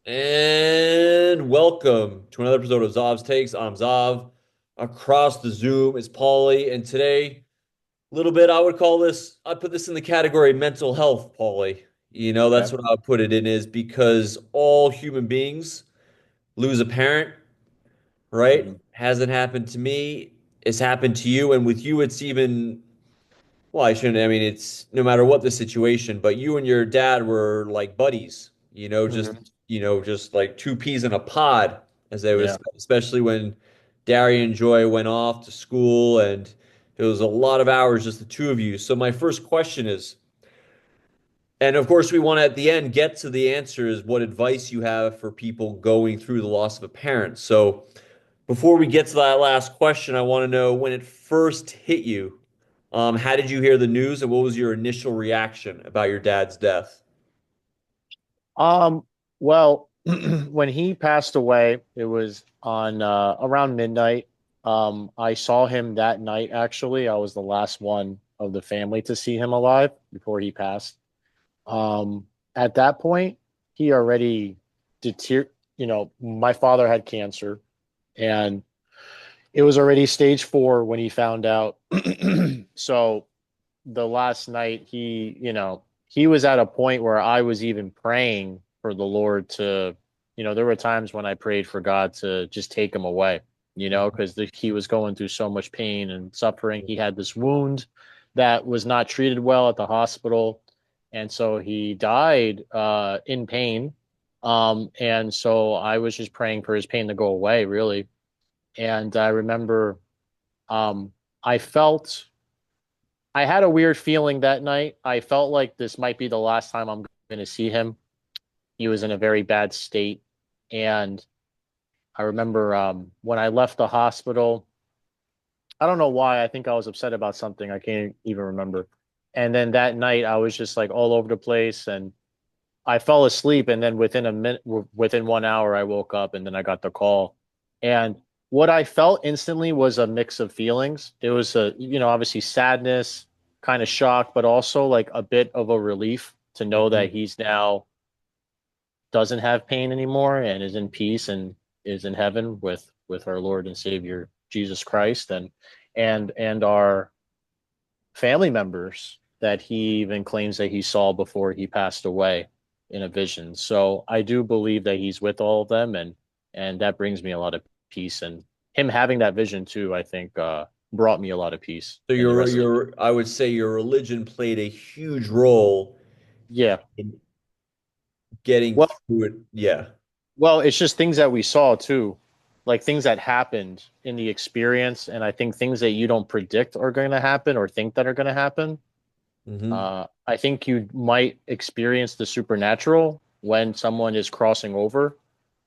And welcome to another episode of Zav's Takes. I'm Zav. Across the Zoom is Paulie. And today, a little bit, I'd put this in the category mental health, Paulie. That's Okay. what I would put it in is because all human beings lose a parent, right? hmm Hasn't happened to me. It's happened to you. And with you, it's even, well, I shouldn't, I mean, it's no matter what the situation, but you and your dad were like buddies, hmm just like two peas in a pod, as they Yeah. was, especially when Darian and Joy went off to school and it was a lot of hours, just the two of you. So my first question is, and of course we want to at the end get to the answer is what advice you have for people going through the loss of a parent. So before we get to that last question, I want to know when it first hit you. How did you hear the news, and what was your initial reaction about your dad's death? Um, well, when he passed away, it was on around midnight. I saw him that night actually. I was the last one of the family to see him alive before he passed. Um, at that point, he already my father had cancer and it was already stage 4 when he found out. So the last night he was at a point where I was even praying for the Lord to, there were times when I prayed for God to just take him away, because he was going through so much pain and suffering. He had this wound that was not treated well at the hospital, and so he died in pain. And so I was just praying for his pain to go away, really. And I remember um, I felt I had a weird feeling that night. I felt like this might be the last time I'm going to see him. He was in a very bad state. And I remember when I left the hospital, I don't know why. I think I was upset about something. I can't even remember. And then that night, I was just like all over the place and I fell asleep. And then within 1 hour, I woke up and then I got the call. And what I felt instantly was a mix of feelings. It was obviously sadness, kind of shock, but also like a bit of a relief to know Mhm. that he's now doesn't have pain anymore and is in peace and is in heaven with our Lord and Savior Jesus Christ and our family members that he even claims that he saw before he passed away in a vision. So I do believe that he's with all of them and that brings me a lot of peace and him having that vision too, I think brought me a lot of peace So in the rest of the I would say your religion played a huge role Yeah. in getting Well, through it. Yeah. it's just things that we saw too. Like things that happened in the experience and I think things that you don't predict are going to happen or think that are going to happen. Hmm. I think you might experience the supernatural when someone is crossing over,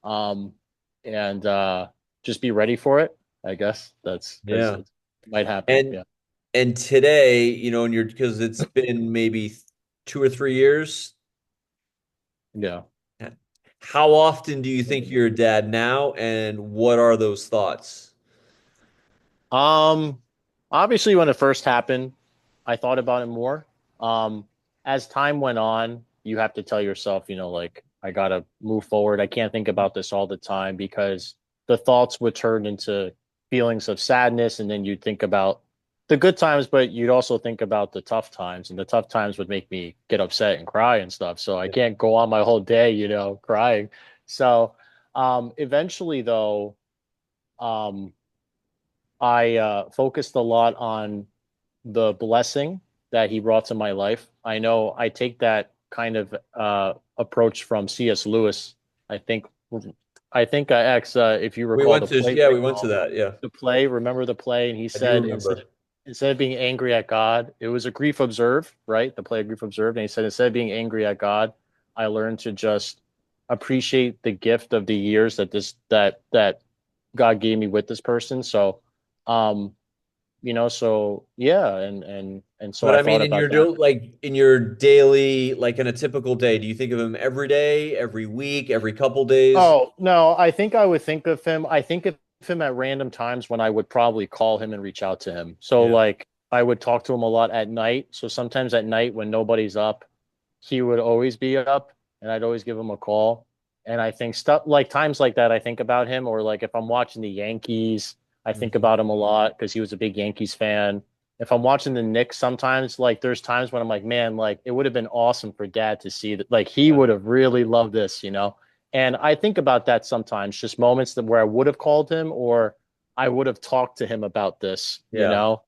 um, and just be ready for it. I guess that's because Yeah. it might happen. And Yeah, and today, and you're because it's been maybe 2 or 3 years. yeah. How often do you think you're a dad now, and what are those thoughts? Um, Obviously, when it first happened, I thought about it more. Um, as time went on, you have to tell yourself, like I gotta move forward. I can't think about this all the time because the thoughts would turn into feelings of sadness, and then you'd think about the good times, but you'd also think about the tough times, and the tough times would make me get upset and cry and stuff. So I can't go on my whole day, crying. So, eventually, though, um, I focused a lot on the blessing that he brought to my life. I know I take that kind of approach from C.S. Lewis. I think if you We recall went the to, play yeah, we pretty went to well. that. Yeah, The play, remember the play, and he I do said remember. instead of being angry at God, it was a grief observed, right? The play grief observed, and he said instead of being angry at God, I learned to just appreciate the gift of the years that God gave me with this person. So, um, so yeah, and so But I I thought mean, about that. in your daily, like in a typical day, do you think of him every day, every week, every couple days? Oh, no, I think I would think of him. I think of him at random times when I would probably call him and reach out to him. So Yeah. like I would talk to him a lot at night. So sometimes at night when nobody's up, he would always be up and I'd always give him a call. And I think stuff like times like that, I think about him, or like if I'm watching the Yankees, I think Mhm. about him a lot because he was a big Yankees fan. If I'm watching the Knicks, sometimes like there's times when I'm like, man, like it would have been awesome for dad to see that, like he Yeah. would have really loved this, you know? And I think about that sometimes, just moments that where I would have called him or I would have talked to him about this, you Yeah. know?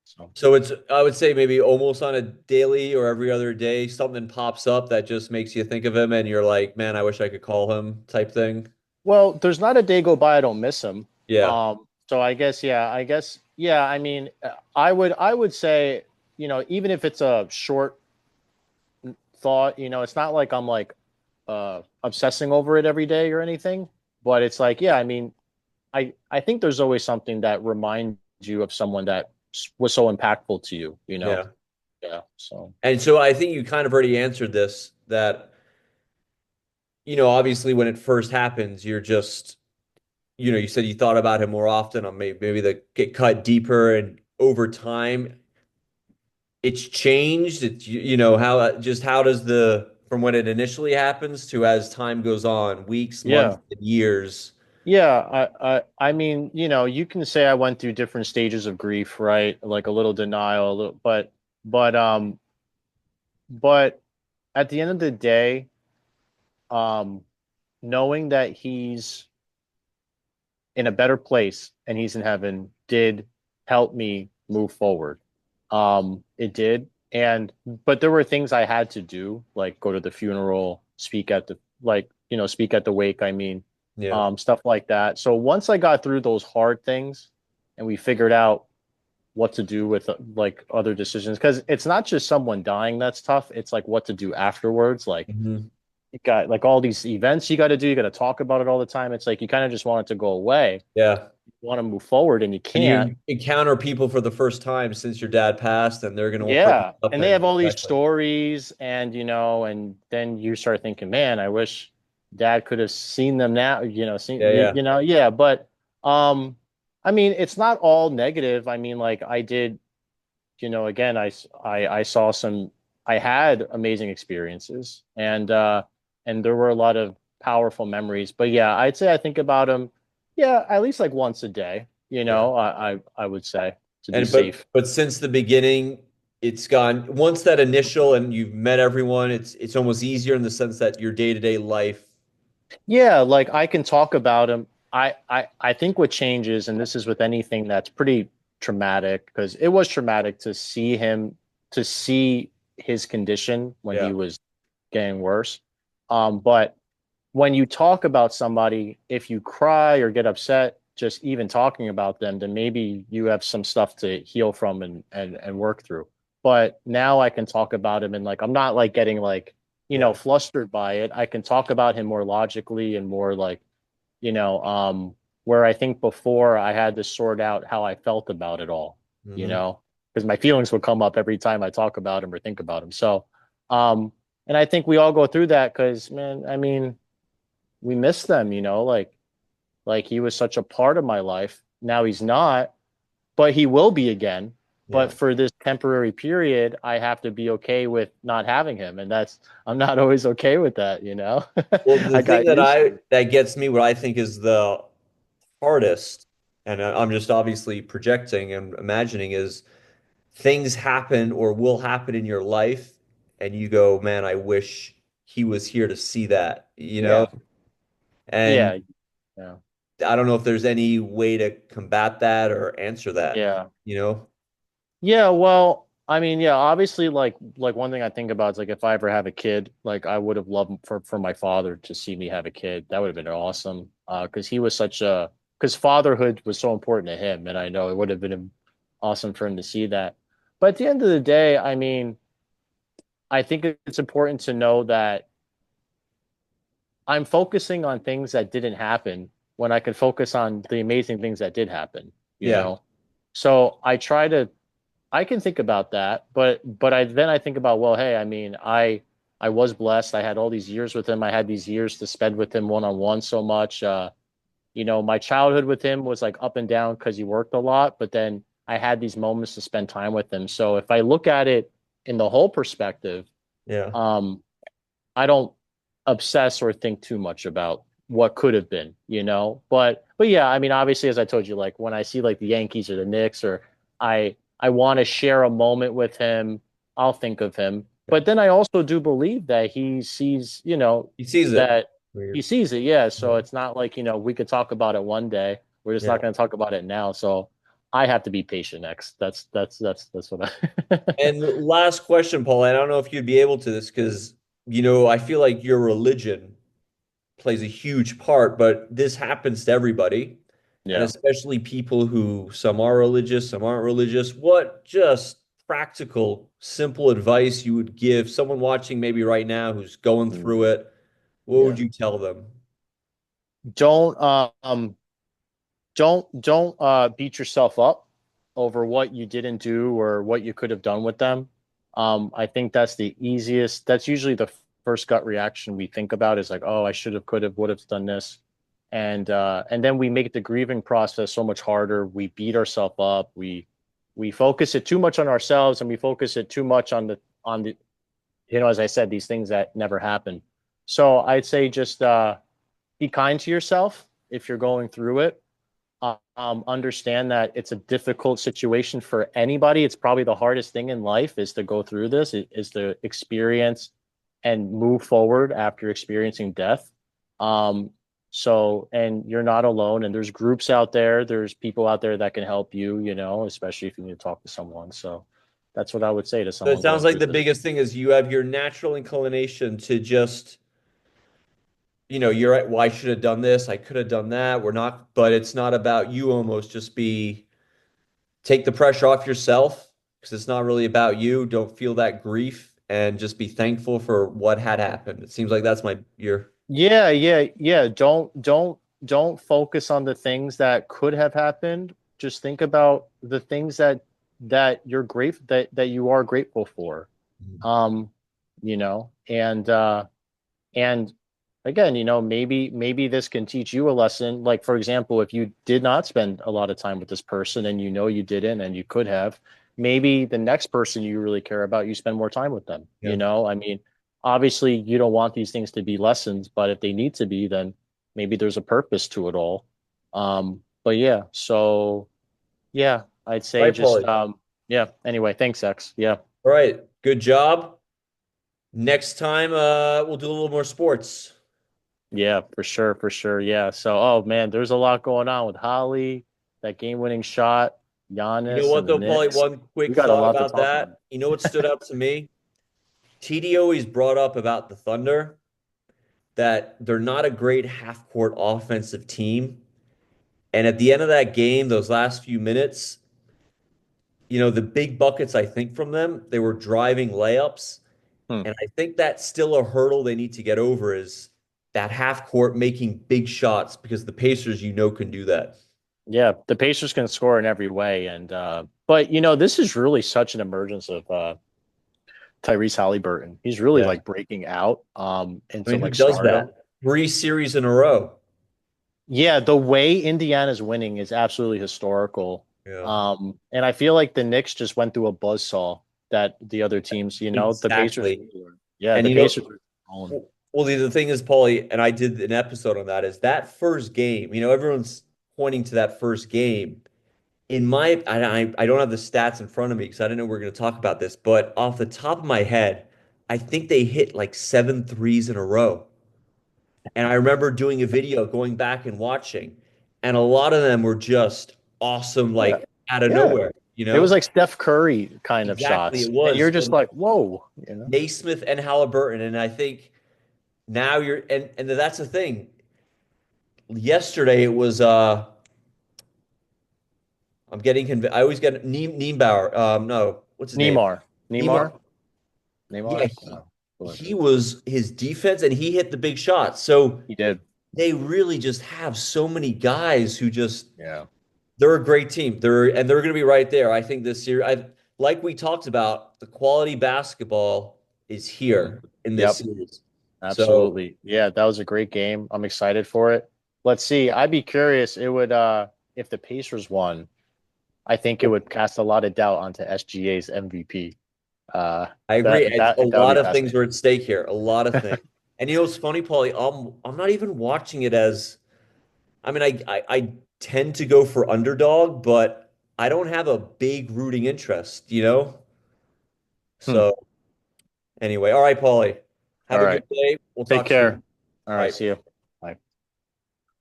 So. So it's, I would say maybe almost on a daily or every other day, something pops up that just makes you think of him and you're like, man, I wish I could call him type thing. Well, there's not a day go by I don't miss him. Yeah. So I guess, yeah. I mean, I would say, even if it's a short thought, it's not like I'm like obsessing over it every day or anything, but it's like, yeah, I mean, I think there's always something that reminds you of someone that was so impactful to you, you know? Yeah. Yeah. So, And so I think you kind of already answered this that, obviously when it first happens, you're just, you said you thought about him more often on maybe the get cut deeper and over time it's changed. It's, how does from when it initially happens to as time goes on, weeks, months, yeah. and years. Yeah, I mean, you can say I went through different stages of grief, right? Like a little denial, but but at the end of the day, um, knowing that he's in a better place and he's in heaven did help me move forward. It did, but there were things I had to do, like go to the funeral, speak at the wake. I mean, Yeah. stuff like that. So once I got through those hard things, and we figured out what to do with like other decisions, because it's not just someone dying that's tough. It's like what to do afterwards. Like Mhm. you got like all these events you got to do. You got to talk about it all the time. It's like you kind of just want it to go away. Yeah. You want to move forward, and you And can't. you encounter people for the first time since your dad passed, and they're going to bring Yeah. up And they and have all these exactly. stories and and then you start thinking, man, I wish dad could have seen them now, Yeah, yeah, yeah, but um I mean, it's not all negative. I mean, like I did, again, I saw I had amazing experiences and there were a lot of powerful memories. But yeah, I'd say I think about them, yeah, at least like once a day, yeah. I would say to be And but safe. but since the beginning, it's gone once that initial and you've met everyone, it's almost easier in the sense that your day-to-day life. Yeah, like I can talk about him. I think what changes, and this is with anything that's pretty traumatic, because it was traumatic to see his condition when he Yeah. was getting worse. But when you talk about somebody, if you cry or get upset, just even talking about them, then maybe you have some stuff to heal from and work through. But now I can talk about him and like I'm not like getting like, Yeah. flustered by it. I can talk about him more logically and more like, you know, where I think before I had to sort out how I felt about it all, Hmm. because my feelings would come up every time I talk about him or think about him. So, um, and I think we all go through that because, man, I mean, we miss them, like he was such a part of my life. Now he's not, but he will be again. Yeah. But for this temporary period, I have to be okay with not having him, and I'm not always okay with that. Well, the I thing got used to it. that gets me, what I think is the hardest, and I'm just obviously projecting and imagining, is things happen or will happen in your life, and you go, man, I wish he was here to see that, Yeah, And yeah, yeah, I don't know if there's any way to combat that or answer that, yeah. you know? Yeah, well, I mean, yeah, obviously like one thing I think about is like if I ever have a kid, like I would have loved for my father to see me have a kid. That would have been awesome. Because he was because fatherhood was so important to him, and I know it would have been awesome for him to see that. But at the end of the day, I mean, I think it's important to know that I'm focusing on things that didn't happen when I could focus on the amazing things that did happen, you Yeah. know? So I can think about that, but I think about, well, hey, I mean, I was blessed. I had all these years with him. I had these years to spend with him one on one so much. My childhood with him was like up and down because he worked a lot, but then I had these moments to spend time with him. So if I look at it in the whole perspective, Yeah. um, I don't. obsess or think too much about what could have been, you know. But yeah, I mean, obviously, as I told you, like when I see like the Yankees or the Knicks, or I want to share a moment with him, I'll think of him. Yeah. But then I also do believe that he sees, you know, He sees it. that he Weird. sees it. Yeah. So Yeah. it's not like, you know, we could talk about it one day. We're just Yeah. not going to talk about it now. So I have to be patient next. That's what I. And last question, Paul, and I don't know if you'd be able to this because, I feel like your religion plays a huge part, but this happens to everybody, and Yeah. especially people who some are religious, some aren't religious. What just practical, simple advice you would give someone watching maybe right now who's going Mm, through it? What would yeah. you tell them? Don't don't beat yourself up over what you didn't do or what you could have done with them. I think that's the easiest. That's usually the first gut reaction we think about is like, oh, I should have, could have, would have done this, and then we make the grieving process so much harder. We beat ourselves up. We focus it too much on ourselves, and we focus it too much on the as I said, these things that never happened. So I'd say just be kind to yourself if you're going through it. Understand that it's a difficult situation for anybody. It's probably the hardest thing in life is to go through this, is to experience and move forward after experiencing death. Um, and you're not alone, and there's groups out there, there's people out there that can help you, especially if you need to talk to someone. So that's what I would say to So it someone sounds going like through the this. biggest thing is you have your natural inclination to just, you're right. Well, I should have done this. I could have done that. We're not, but it's not about you almost just take the pressure off yourself because it's not really about you. Don't feel that grief and just be thankful for what had happened. It seems like that's your, Yeah. Don't focus on the things that could have happened. Just think about the things that you are grateful for. Um, and again, maybe this can teach you a lesson. Like, for example, if you did not spend a lot of time with this person and you didn't and you could have, maybe the next person you really care about, you spend more time with them. yeah. I mean, obviously you don't want these things to be lessons, but if they need to be, then maybe there's a purpose to it all. But yeah, so yeah, I'd All say right, just Paulie. yeah. Anyway, thanks, X. Yeah. All right. Good job. Next time, we'll do a little more sports. Yeah, for sure, for sure. Yeah. So, oh man, there's a lot going on with Holly, that game-winning shot, You know Giannis, what, and the though, Paulie? Knicks. One We quick got a thought lot to about talk about. that. You know what stood out to me? TD always brought up about the Thunder that they're not a great half-court offensive team. And at the end of that game, those last few minutes, the big buckets I think from them, they were driving layups. Hmm. And I think that's still a hurdle they need to get over is that half court making big shots because the Pacers, can do that. Yeah, the Pacers can score in every way, and but this is really such an emergence of Tyrese Halliburton. He's really Yeah. like breaking out I into mean, who like does stardom. that? Three series in a row. Yeah, the way Indiana's winning is absolutely historical. Yeah. And I feel like the Knicks just went through a buzzsaw that the other teams, the Pacers, Exactly. yeah, And the Pacers are on. well, the thing is, Paulie, and I did an episode on that, is that first game, everyone's pointing to that first game. I don't have the stats in front of me because I didn't know we were going to talk about this, but off the top of my head, I think they hit like seven threes in a row. And I remember doing a video going back and watching, and a lot of them were just awesome, Yeah, like out of yeah. nowhere, It was like Steph Curry kind of Exactly, shots, it and you're was. just And like, whoa. Naismith and Halliburton, and I think now and that's the thing. Yesterday it was I'm getting I always get Niembauer. No, what's his name? Neymar, Neymar. Neymar, Yeah, Neymar. he was his defense and he hit the big shots. So He did. they really just have so many guys who just Yeah. they're a great team. They're going to be right there. I think this year, like we talked about, the quality basketball is Mhm. here in this Yep. series. So Absolutely. Yeah, that was a great game. I'm excited for it. Let's see. I'd be curious. It would if the Pacers won, I think it would cast a lot of doubt onto SGA's MVP. Uh I agree. that It's that a that would lot be of things fascinating. are at stake here. A lot of things. And you know what's funny, Paulie? I'm not even watching it as I mean, I tend to go for underdog, but I don't have a big rooting interest, you know? Hmm. So anyway, all right, Paulie. All Have a right. good day. We'll Take talk soon. care. All All right. right. See you.